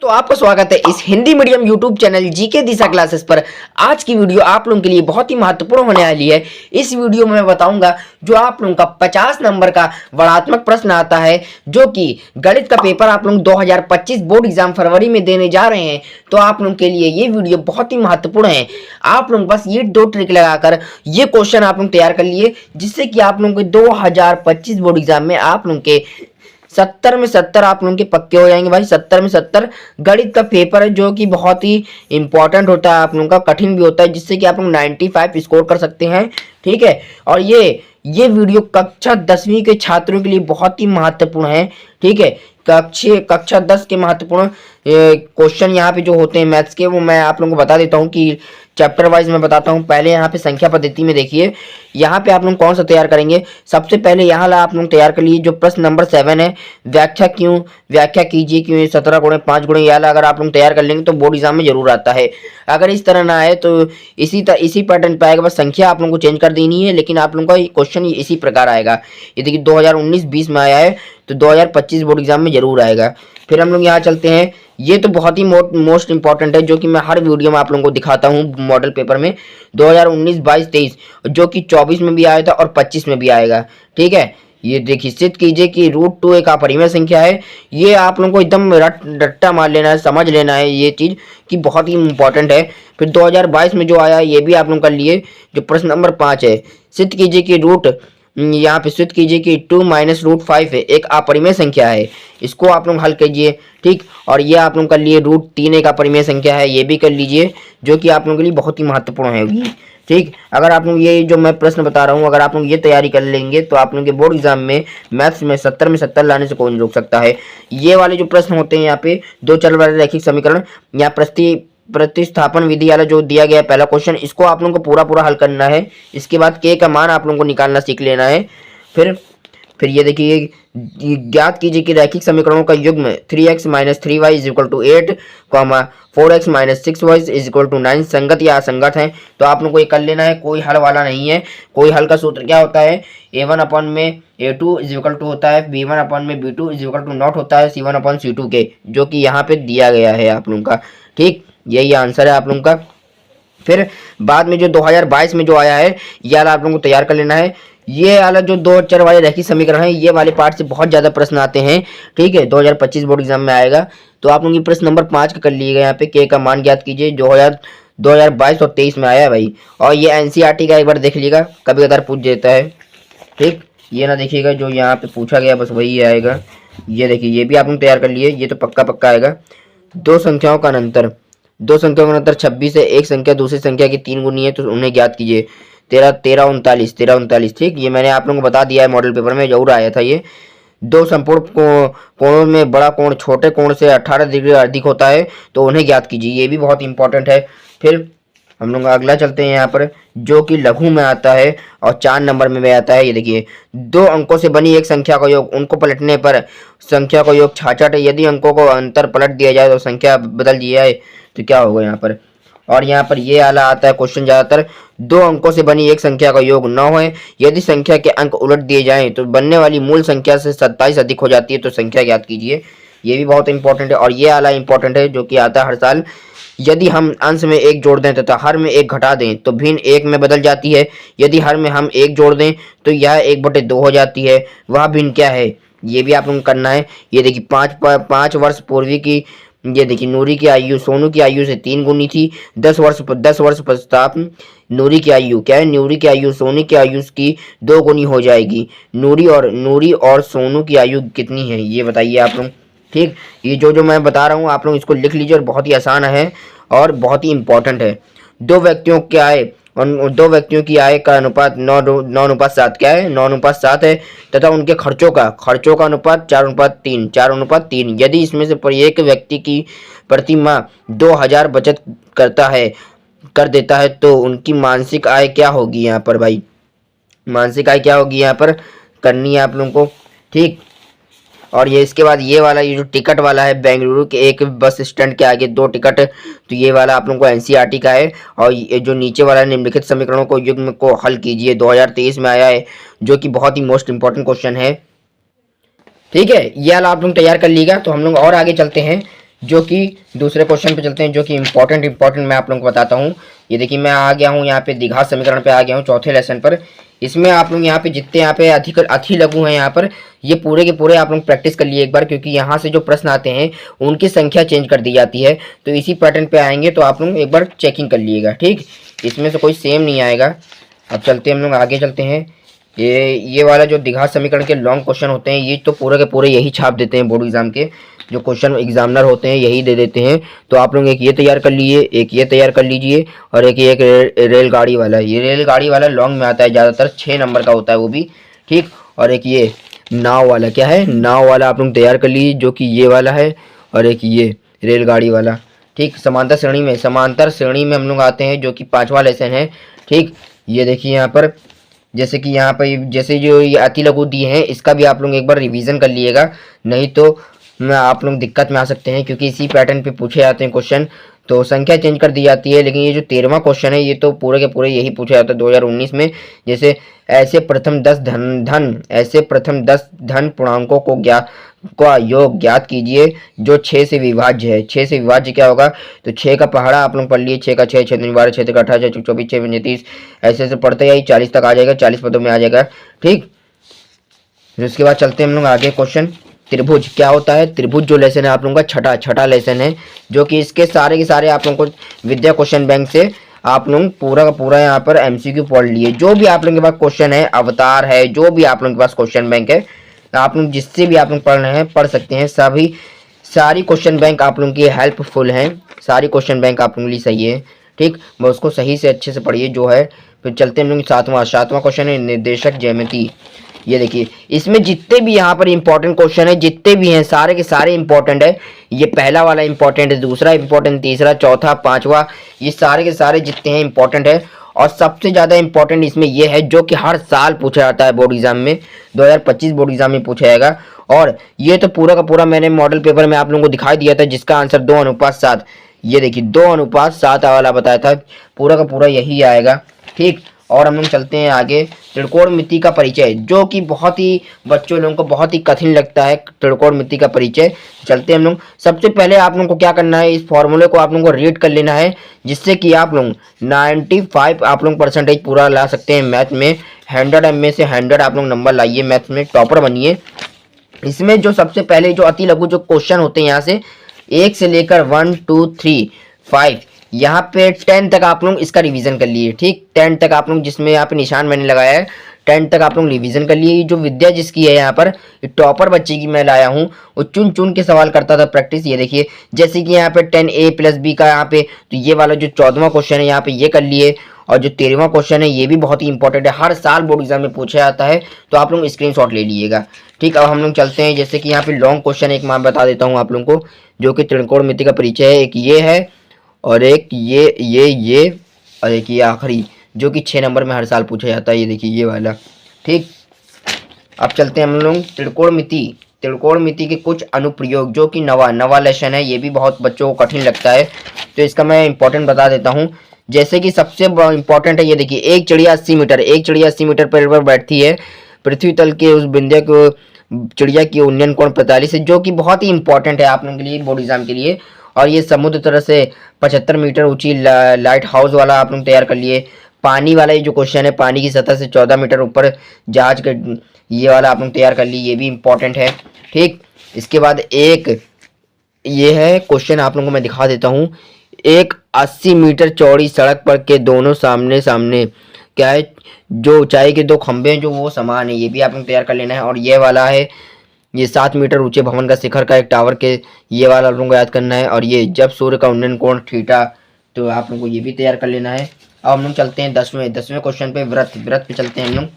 तो आपका स्वागत है इस Hindi medium YouTube channel GK Disha classes पर। आज की वीडियो आप लोगों के लिए बहुत ही महत्वपूर्ण होने वाली है। इस वीडियो में मैं बताऊंगा जो आप लोगों का 50 नंबर का वर्णात्मक प्रश्न आता है, जो कि गणित का पेपर आप लोग 2025 बोर्ड एग्जाम फरवरी में देने जा रहे हैं। तो आप लोगों के लिए ये वीडियो बहुत ही महत्वपूर्ण है। आप लोग बस ये 2 ट्रिक लगाकर ये क्वेश्चन आप लोग तैयार कर लिए, जिससे कि आप लोगों के 2025 बोर्ड एग्जाम में आप लोगों के 70 में 70 आप लोगों के पक्के हो जाएंगे भाई। 70 में 70 गणित का पेपर है, जो कि बहुत ही इंपॉर्टेंट होता है, आप लोगों का कठिन भी होता है, जिससे कि आप लोग 95 स्कोर कर सकते हैं। ठीक है, और ये वीडियो कक्षा 10वीं के छात्रों के लिए बहुत ही महत्वपूर्ण है। ठीक है, कक्षा 10 के महत्वपूर्ण क्वेश्चन यहाँ पे जो होते हैं मैथ्स के, वो मैं आप लोगों को बता देता हूँ कि चैप्टर वाइज मैं बताता हूँ। पहले यहाँ पे संख्या पद्धति में देखिए, यहाँ पे आप लोग कौन सा तैयार करेंगे। सबसे पहले यहाँ ला आप लोग तैयार कर लीजिए जो प्रश्न नंबर 7 है, व्याख्या कीजिए क्यों 17 गुणे 5 गुणे। यहाँ ला अगर आप लोग तैयार कर लेंगे तो बोर्ड एग्जाम में जरूर आता है। अगर इस तरह ना आए तो इसी पैटर्न पे आएगा, बस संख्या आप लोगों को चेंज कर देनी है, लेकिन आप लोगों का क्वेश्चन इसी प्रकार आएगा। ये देखिए 2019-20 में आया है, तो 2025 बोर्ड एग्जाम में जरूर आएगा। फिर हम लोग यहाँ चलते हैं, ये तो बहुत ही मोस्ट इंपॉर्टेंट है, जो कि मैं हर वीडियो में आप लोगों को दिखाता हूँ मॉडल पेपर में। 2019, 22, 23 जो कि 24 में भी आया था और 25 में भी आएगा। ठीक है, ये देखिए सिद्ध कीजिए कि √2 एक अपरिमेय संख्या है। ये आप लोगों को एकदम रट्टा मार लेना है, समझ लेना है ये चीज कि बहुत ही इंपॉर्टेंट है। फिर 2022 में जो आया ये भी आप लोग कर लिए, जो प्रश्न नंबर 5 है, सिद्ध कीजिए कि यहाँ पे सिद्ध कीजिए कि 2 - √5 है एक अपरिमेय संख्या है। इसको आप लोग हल कीजिए। ठीक, और ये आप लोग कर लिए √3 एक अपरिमेय संख्या है, ये भी कर लीजिए, जो कि आप लोगों के लिए बहुत ही महत्वपूर्ण है। ठीक, अगर आप लोग ये जो मैं प्रश्न बता रहा हूँ, अगर आप लोग ये तैयारी कर लेंगे तो आप लोगों के बोर्ड एग्जाम में मैथ्स में 70 में 70 लाने से कोई नहीं रोक सकता है। ये वाले जो प्रश्न होते हैं यहाँ पे, दो चल वाले रैखिक समीकरण या प्रतिस्थापन विधि वाला जो दिया गया है पहला क्वेश्चन, इसको आप लोगों को पूरा हल करना है। इसके बाद के का मान आप लोगों को निकालना सीख लेना है। फिर ये देखिए, ज्ञात कीजिए कि रैखिक समीकरणों का युग्म 3x - 3y = 8, 4x - 6y = 9 संगत या असंगत है। तो आप लोगों को ये कर लेना है, कोई हल वाला नहीं है। कोई हल का सूत्र क्या होता है, a1/a2 = होता है, b1/b2 = नॉट होता है c1/c2 के, जो कि यहाँ पे दिया गया है आप लोगों का। ठीक, यही आंसर है आप लोगों का। फिर बाद में जो 2022 में जो आया है, ये वाला आप लोगों को तैयार कर लेना है। ये वाला जो 2 चर वाले रैखिक समीकरण है, ये वाले पार्ट से बहुत ज्यादा प्रश्न आते हैं। ठीक है, 2025 बोर्ड एग्जाम में आएगा। तो आप लोग ये प्रश्न नंबर 5 का कर लीजिएगा। यहाँ पे के का मान ज्ञात कीजिए, 2022 और 23 में आया है भाई। और ये एनसीईआरटी का एक बार देख लीजिएगा, कभी कदार पूछ देता है। ठीक, ये ना देखिएगा, जो यहाँ पे पूछा गया बस वही आएगा। ये देखिए, ये भी आप लोग तैयार कर लिए, ये तो पक्का आएगा। दो संख्याओं का अंतर 26 है। एक संख्या दूसरी संख्या की 3 गुनी है, तो उन्हें ज्ञात कीजिए। 13 39। ठीक, ये मैंने आप लोगों को बता दिया है, मॉडल पेपर में जरूर आया था ये। दो संपूर्ण कोणों में बड़ा कोण छोटे कोण से 18 डिग्री अधिक होता है, तो उन्हें ज्ञात कीजिए। ये भी बहुत इंपॉर्टेंट है। फिर हम लोग अगला चलते हैं यहाँ पर, जो कि लघु में आता है और 4 नंबर में आता है। ये देखिए, 2 अंकों से बनी एक संख्या का योग, उनको पलटने पर संख्या का योग 66 है। यदि अंकों को अंतर पलट दिया जाए तो संख्या बदल दी जाए तो क्या होगा यहाँ पर। और यहाँ पर ये आला आता है क्वेश्चन ज्यादातर, 2 अंकों से बनी एक संख्या का योग 9 है। यदि संख्या के अंक उलट दिए जाएं तो बनने वाली मूल संख्या से 27 अधिक हो जाती है, तो संख्या ज्ञात कीजिए। ये भी बहुत इंपॉर्टेंट है। और ये आला इंपॉर्टेंट है, जो कि आता है हर साल। यदि हम अंश में 1 जोड़ दें तथा हर में 1 घटा दें तो भिन्न 1 में बदल जाती है। यदि हर में हम 1 जोड़ दें तो यह 1/2 हो जाती है। वह भिन्न क्या है, ये भी आप लोगों को करना है। ये देखिए, 5 वर्ष पूर्वी की, ये देखिए नूरी की आयु सोनू की आयु से 3 गुनी थी। 10 वर्ष पश्चात नूरी की आयु क्या है, नूरी की आयु सोनू की आयु की 2 गुनी हो जाएगी। नूरी और सोनू की आयु कितनी है, ये बताइए आप लोग। ठीक, ये जो मैं बता रहा हूँ आप लोग इसको लिख लीजिए, और बहुत ही आसान है और बहुत ही इंपॉर्टेंट है। 2 व्यक्तियों की आय का अनुपात 9:7 क्या है, 9:7 है, तथा उनके खर्चों का अनुपात 4:3। यदि इसमें से प्रत्येक व्यक्ति की प्रति माह 2000 बचत कर देता है तो उनकी मासिक आय क्या होगी। यहाँ पर भाई मासिक आय क्या होगी यहाँ पर करनी है आप लोगों को। ठीक, और ये इसके बाद ये वाला, ये जो टिकट वाला है, बेंगलुरु के एक बस स्टैंड के आगे 2 टिकट, तो ये वाला आप लोगों को एनसीईआरटी का है। और ये जो नीचे वाला निम्नलिखित समीकरणों को युग्म को हल कीजिए, 2023 में आया है, जो कि बहुत ही मोस्ट इंपॉर्टेंट क्वेश्चन है। ठीक है, ये वाला आप लोग तैयार कर लीजिएगा। तो हम लोग और आगे चलते हैं। जो कि दूसरे क्वेश्चन पे चलते हैं, जो कि इंपॉर्टेंट मैं आप लोगों को बताता हूँ। ये देखिए मैं आ गया हूँ यहाँ पे द्विघात समीकरण पे आ गया हूँ चौथे लेसन पर। इसमें आप लोग यहाँ पे जितने यहाँ पे अति लघु हैं यहाँ पर, ये पूरे के पूरे आप लोग प्रैक्टिस कर लिए एक बार, क्योंकि यहाँ से जो प्रश्न आते हैं उनकी संख्या चेंज कर दी जाती है। तो इसी पैटर्न पे आएंगे, तो आप लोग एक बार चेकिंग कर लीजिएगा, ठीक। इसमें से कोई सेम नहीं आएगा। अब चलते हम लोग आगे चलते हैं। ये वाला जो द्विघात समीकरण के लॉन्ग क्वेश्चन होते हैं, ये तो पूरे के पूरे यही छाप देते हैं बोर्ड एग्जाम के जो क्वेश्चन एग्जामिनर होते हैं, यही दे देते हैं। तो आप लोग एक ये तैयार कर लीजिए, एक ये तैयार कर लीजिए, और एक रेलगाड़ी वाला। ये रेलगाड़ी वाला लॉन्ग में आता है, ज़्यादातर 6 नंबर का होता है वो भी, ठीक। और एक ये नाव वाला, क्या है, नाव वाला आप लोग तैयार कर लीजिए, जो कि ये वाला है। और एक ये रेलगाड़ी वाला, ठीक। समांतर श्रेणी में हम लोग आते हैं, जो कि 5वां लेसन है, ठीक। ये देखिए यहाँ पर, जैसे कि यहाँ पर जैसे जो ये अति लघु दिए हैं, इसका भी आप लोग एक बार रिवीजन कर लीजिएगा, नहीं तो आप लोग दिक्कत में आ सकते हैं, क्योंकि इसी पैटर्न पे पूछे जाते हैं क्वेश्चन। तो संख्या चेंज कर दी जाती है, लेकिन ये जो 13वां क्वेश्चन है, ये तो पूरे के पूरे यही पूछा जाता है 2019 में। जैसे ऐसे प्रथम 10 धन पूर्णांकों का योग ज्ञात कीजिए जो 6 से विभाज्य है। 6 से विभाज्य क्या होगा, तो 6 का पहाड़ा आप लोग पढ़ लिए, 6 का 6, 6 दूनी 12, 6 का 18, 6 24, 6 पंजे 30, ऐसे ऐसे पढ़ते ही 40 तक आ जाएगा, 40 पदों में आ जाएगा, ठीक। उसके बाद चलते हैं हम लोग आगे क्वेश्चन। त्रिभुज क्या होता है, त्रिभुज जो लेसन है आप लोगों का छठा लेसन है, जो कि इसके सारे के सारे आप लोगों को विद्या क्वेश्चन बैंक से आप लोग पूरा का पूरा यहाँ पर एमसीक्यू पढ़ लिए। जो भी आप लोगों के पास क्वेश्चन है, अवतार है, जो भी आप लोगों के पास क्वेश्चन बैंक है, आप लोग जिससे भी आप लोग पढ़ रहे हैं पढ़ सकते हैं। सारी क्वेश्चन बैंक आप लोगों की हेल्पफुल हैं, सारी क्वेश्चन बैंक आप लोगों के लिए सही है, ठीक। मैं उसको सही से अच्छे से पढ़िए जो है। फिर चलते हैं हम लोग सातवां क्वेश्चन है निर्देशक ज्यामिति। ये देखिए इसमें जितने भी यहाँ पर इंपॉर्टेंट क्वेश्चन है, जितने भी हैं सारे के सारे इंपॉर्टेंट है। ये पहला वाला इंपॉर्टेंट है, दूसरा इंपॉर्टेंट, तीसरा, चौथा, पांचवा, ये सारे के सारे जितने हैं इंपॉर्टेंट है। और सबसे ज़्यादा इंपॉर्टेंट इसमें ये है, जो कि हर साल पूछा जाता है बोर्ड एग्जाम में, 2025 बोर्ड एग्जाम में पूछा जाएगा। और ये तो पूरा का पूरा मैंने मॉडल पेपर में आप लोगों को दिखाई दिया था, जिसका आंसर 2:7। ये देखिए 2:7 वाला बताया था, पूरा का पूरा यही आएगा, ठीक। और हम लोग चलते हैं आगे। त्रिकोणमिति का परिचय, जो कि बहुत ही बच्चों लोगों को बहुत ही कठिन लगता है, त्रिकोणमिति का परिचय। चलते हैं हम लोग। सबसे पहले आप लोगों को क्या करना है, इस फॉर्मूले को आप लोगों को रीड कर लेना है, जिससे कि आप लोग 95 आप लोग परसेंटेज पूरा ला सकते हैं मैथ में। 100 में से 100 आप लोग नंबर लाइए, मैथ में टॉपर बनिए। इसमें जो सबसे पहले जो अति लघु जो क्वेश्चन होते हैं, यहाँ से 1 से लेकर 1 2 3 5 यहाँ पे 10 तक आप लोग इसका रिवीजन कर लिए, ठीक। 10 तक आप लोग, जिसमें यहाँ पे निशान मैंने लगाया है, 10 तक आप लोग रिवीजन कर लिए। जो विद्या जिसकी है यहाँ पर, टॉपर बच्चे की मैं लाया हूँ, वो चुन चुन के सवाल करता था प्रैक्टिस। ये देखिए जैसे कि यहाँ पे 10a + b का यहाँ पे, तो ये वाला जो 14वां क्वेश्चन है यहाँ पे ये कर लिए। और जो 13वां क्वेश्चन है, ये भी बहुत ही इंपॉर्टेंट है, हर साल बोर्ड एग्जाम में पूछा जाता है, तो आप लोग स्क्रीनशॉट ले लीजिएगा, ठीक। अब हम लोग चलते हैं, जैसे कि यहाँ पे लॉन्ग क्वेश्चन एक मैं बता देता हूँ आप लोगों को, जो कि त्रिकोणमिति का परिचय है। एक ये है, और एक ये और एक ये आखिरी, जो कि 6 नंबर में हर साल पूछा जाता है। ये देखिए ये वाला, ठीक। अब चलते हैं हम लोग त्रिकोणमिति के कुछ अनुप्रयोग, जो कि नवा लेसन है, ये भी बहुत बच्चों को कठिन लगता है, तो इसका मैं इंपॉर्टेंट बता देता हूँ। जैसे कि सबसे इंपॉर्टेंट है, ये देखिए एक चिड़िया 80 मीटर पर बैठती है, पृथ्वी तल के उस बिंदु को चिड़िया की उन्नयन कोण 45 है, जो कि बहुत ही इंपॉर्टेंट है आप लोगों के लिए बोर्ड एग्जाम के लिए। और ये समुद्र तरह से 75 मीटर ऊंची लाइट हाउस वाला आप लोग तैयार कर लिए। पानी वाला ये जो क्वेश्चन है, पानी की सतह से 14 मीटर ऊपर जहाज का, ये वाला आप लोग तैयार कर लिए, ये भी इंपॉर्टेंट है, ठीक। इसके बाद एक ये है क्वेश्चन, आप लोगों को मैं दिखा देता हूँ। एक 80 मीटर चौड़ी सड़क पर के दोनों सामने सामने क्या है, जो ऊंचाई के 2 खंभे हैं जो वो समान है, ये भी आप लोग तैयार कर लेना है। और ये वाला है, ये 7 मीटर ऊंचे भवन का शिखर का एक टावर के, ये वाला आप लोगों को याद करना है। और ये जब सूर्य का उन्नयन कोण थीटा, तो आप लोगों को ये भी तैयार कर लेना है। अब हम लोग चलते हैं 10वें क्वेश्चन पे, व्रत पे चलते हैं हम लोग।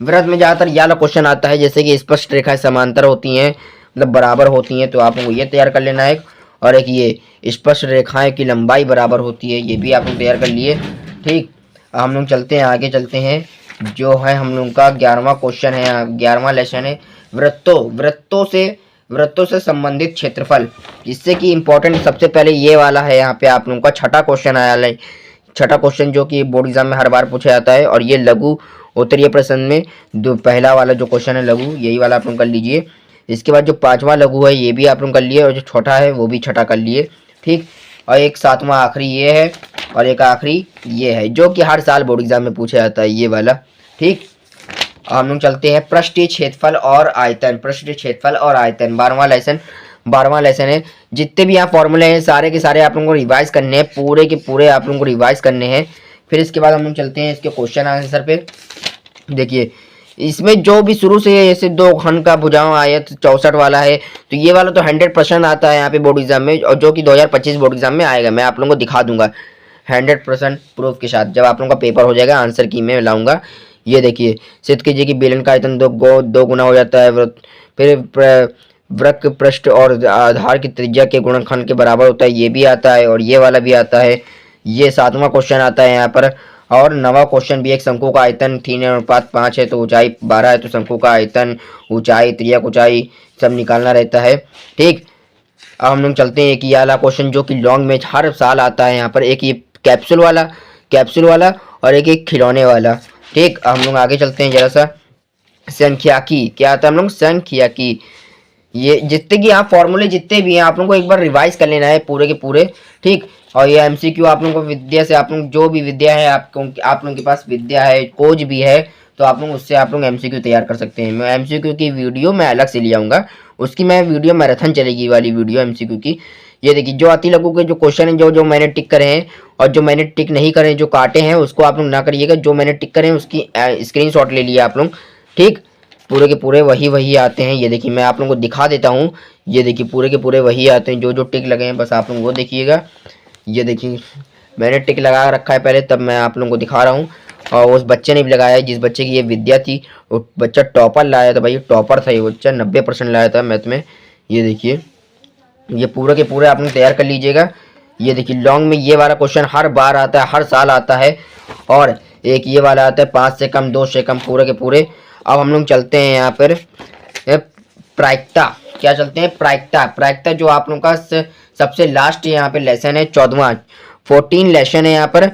व्रत में ज़्यादातर यह वाला क्वेश्चन आता है, जैसे कि स्पष्ट रेखाएं समांतर होती हैं, मतलब बराबर होती हैं, तो आप लोगों को ये तैयार कर लेना है। और एक ये स्पष्ट रेखाएं की लंबाई बराबर होती है, ये भी आप लोग तैयार कर लिए, ठीक। हम लोग चलते हैं आगे, चलते हैं, जो है हम लोग का 11वां क्वेश्चन है, 11वां लेसन है, वृत्तों से संबंधित क्षेत्रफल। जिससे कि इंपॉर्टेंट सबसे पहले ये वाला है, यहाँ पे आप लोगों का छठा क्वेश्चन आया है, छठा क्वेश्चन, जो कि बोर्ड एग्जाम में हर बार पूछा जाता है। और ये लघु उत्तरीय प्रश्न में पहला वाला जो क्वेश्चन है लघु, यही वाला आप लोग कर लीजिए। इसके बाद जो पांचवा लघु है ये भी आप लोग कर लिए, और जो छोटा है वो भी छठा कर लिए, ठीक। और एक सातवां आखिरी ये है, और एक आखिरी ये है, जो कि हर साल बोर्ड एग्जाम में पूछा जाता है, ये वाला, ठीक। हम लोग चलते हैं पृष्ठीय क्षेत्रफल और आयतन। पृष्ठीय क्षेत्रफल और आयतन 12वां लेसन है। जितने भी यहाँ फॉर्मूले हैं सारे के सारे आप लोगों को रिवाइज करने हैं, पूरे के पूरे आप लोगों को रिवाइज करने हैं। फिर इसके बाद हम लोग चलते हैं इसके क्वेश्चन आंसर पे। देखिए इसमें जो भी शुरू से ऐसे दो खंड का भुजाओं आयत 64 वाला है, तो ये वाला तो 100% आता है यहाँ पे बोर्ड एग्जाम में, और जो कि 2025 बोर्ड एग्जाम में आएगा। मैं आप लोगों को दिखा दूंगा 100% प्रूफ के साथ, जब आप लोगों का पेपर हो जाएगा आंसर की मैं लाऊंगा। ये देखिए सिद्ध कीजिए कि बेलन का आयतन दो गुना हो जाता है, फिर वृक्क पृष्ठ और आधार की त्रिज्या के गुणनखंड के बराबर होता है, ये भी आता है, और ये वाला भी आता है। ये 7वां क्वेश्चन आता है यहाँ पर। और 9वां क्वेश्चन भी एक शंकु का आयतन 3:5 है, तो ऊंचाई 12 है, तो शंकु का आयतन, ऊंचाई, त्रिज्या, ऊंचाई सब निकालना रहता है, ठीक। अब हम लोग चलते हैं एक ये वाला क्वेश्चन जो कि लॉन्ग में हर साल आता है यहाँ पर, एक ये कैप्सूल वाला और एक खिलौने वाला, ठीक। हम लोग आगे चलते हैं जरा सा। संख्याकी क्या आता है हम लोग, संख्याकी। ये जितने की यहाँ फॉर्मूले जितने भी हैं आप लोगों को एक बार रिवाइज कर लेना है पूरे के पूरे, ठीक। और ये एमसीक्यू आप लोगों को विद्या से, आप लोग जो भी विद्या है आप लोगों के पास विद्या है, कोच भी है, तो आप लोग उससे आप लोग एमसीक्यू तैयार कर सकते हैं। मैं एमसीक्यू की वीडियो मैं अलग से ले आऊँगा, उसकी मैं वीडियो मैराथन चलेगी वाली वीडियो एमसीक्यू की। ये देखिए जो अति लघु के जो क्वेश्चन है, जो मैंने टिक करे हैं, और जो मैंने टिक नहीं करे जो काटे हैं उसको आप लोग ना करिएगा, जो मैंने टिक करे हैं उसकी स्क्रीनशॉट ले लिया आप लोग, ठीक। पूरे के पूरे वही आते हैं। ये देखिए मैं आप लोगों को दिखा देता हूँ, ये देखिए पूरे के पूरे वही आते हैं, जो टिक लगे हैं बस आप लोग वो देखिएगा। ये देखिए मैंने टिक लगा रखा है पहले, तब मैं आप लोगों को दिखा रहा हूँ। और उस बच्चे ने भी लगाया है जिस बच्चे की ये विद्या थी, वो बच्चा टॉपर लाया था भाई, टॉपर था ये बच्चा, 90% लाया था मैथ में। ये देखिए ये पूरे के पूरे आप लोग तैयार कर लीजिएगा। ये देखिए लॉन्ग में ये वाला क्वेश्चन हर बार आता है, हर साल आता है, और एक ये वाला आता है 5 से कम 2 से कम, पूरे के पूरे। अब हम लोग चलते हैं यहाँ पर प्रायिकता, क्या चलते हैं प्रायिकता जो आप लोगों का सबसे लास्ट यहाँ पे लेसन है, 14वां 14 लेसन है यहाँ पर।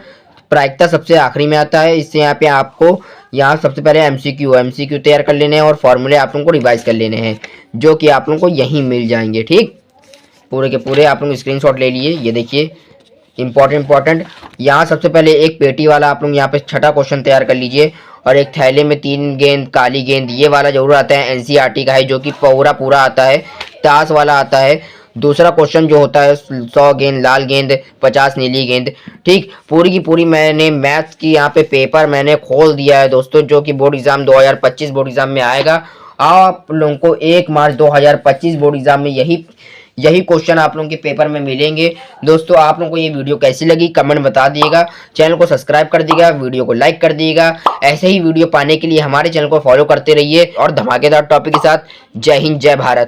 प्रायिकता सबसे आखिरी में आता है। इससे यहाँ पे आपको यहाँ सबसे पहले एमसीक्यू तैयार कर लेने हैं, और फॉर्मूले आप लोगों को रिवाइज कर लेने हैं, जो कि आप लोगों को यहीं मिल जाएंगे, ठीक। पूरे के पूरे आप लोग स्क्रीनशॉट ले लिए। ये देखिए इंपॉर्टेंट यहाँ सबसे पहले एक पेटी वाला आप लोग यहाँ पे छठा क्वेश्चन तैयार कर लीजिए, और एक थैले में 3 गेंद काली गेंद, ये वाला जरूर आता है, एनसीईआरटी का है, जो कि पूरा आता है। ताश वाला आता है। दूसरा क्वेश्चन जो होता है 100 गेंद लाल गेंद, 50 नीली गेंद, ठीक। पूरी की पूरी मैंने मैथ्स की यहाँ पे पेपर मैंने खोल दिया है दोस्तों, जो कि बोर्ड एग्जाम 2025 बोर्ड एग्जाम में आएगा। आप लोगों को 1 मार्च 2025 बोर्ड एग्जाम में यही क्वेश्चन आप लोगों के पेपर में मिलेंगे। दोस्तों आप लोगों को ये वीडियो कैसी लगी कमेंट बता दिएगा, चैनल को सब्सक्राइब कर दिएगा, वीडियो को लाइक कर दिएगा। ऐसे ही वीडियो पाने के लिए हमारे चैनल को फॉलो करते रहिए, और धमाकेदार टॉपिक के साथ। जय हिंद, जय भारत।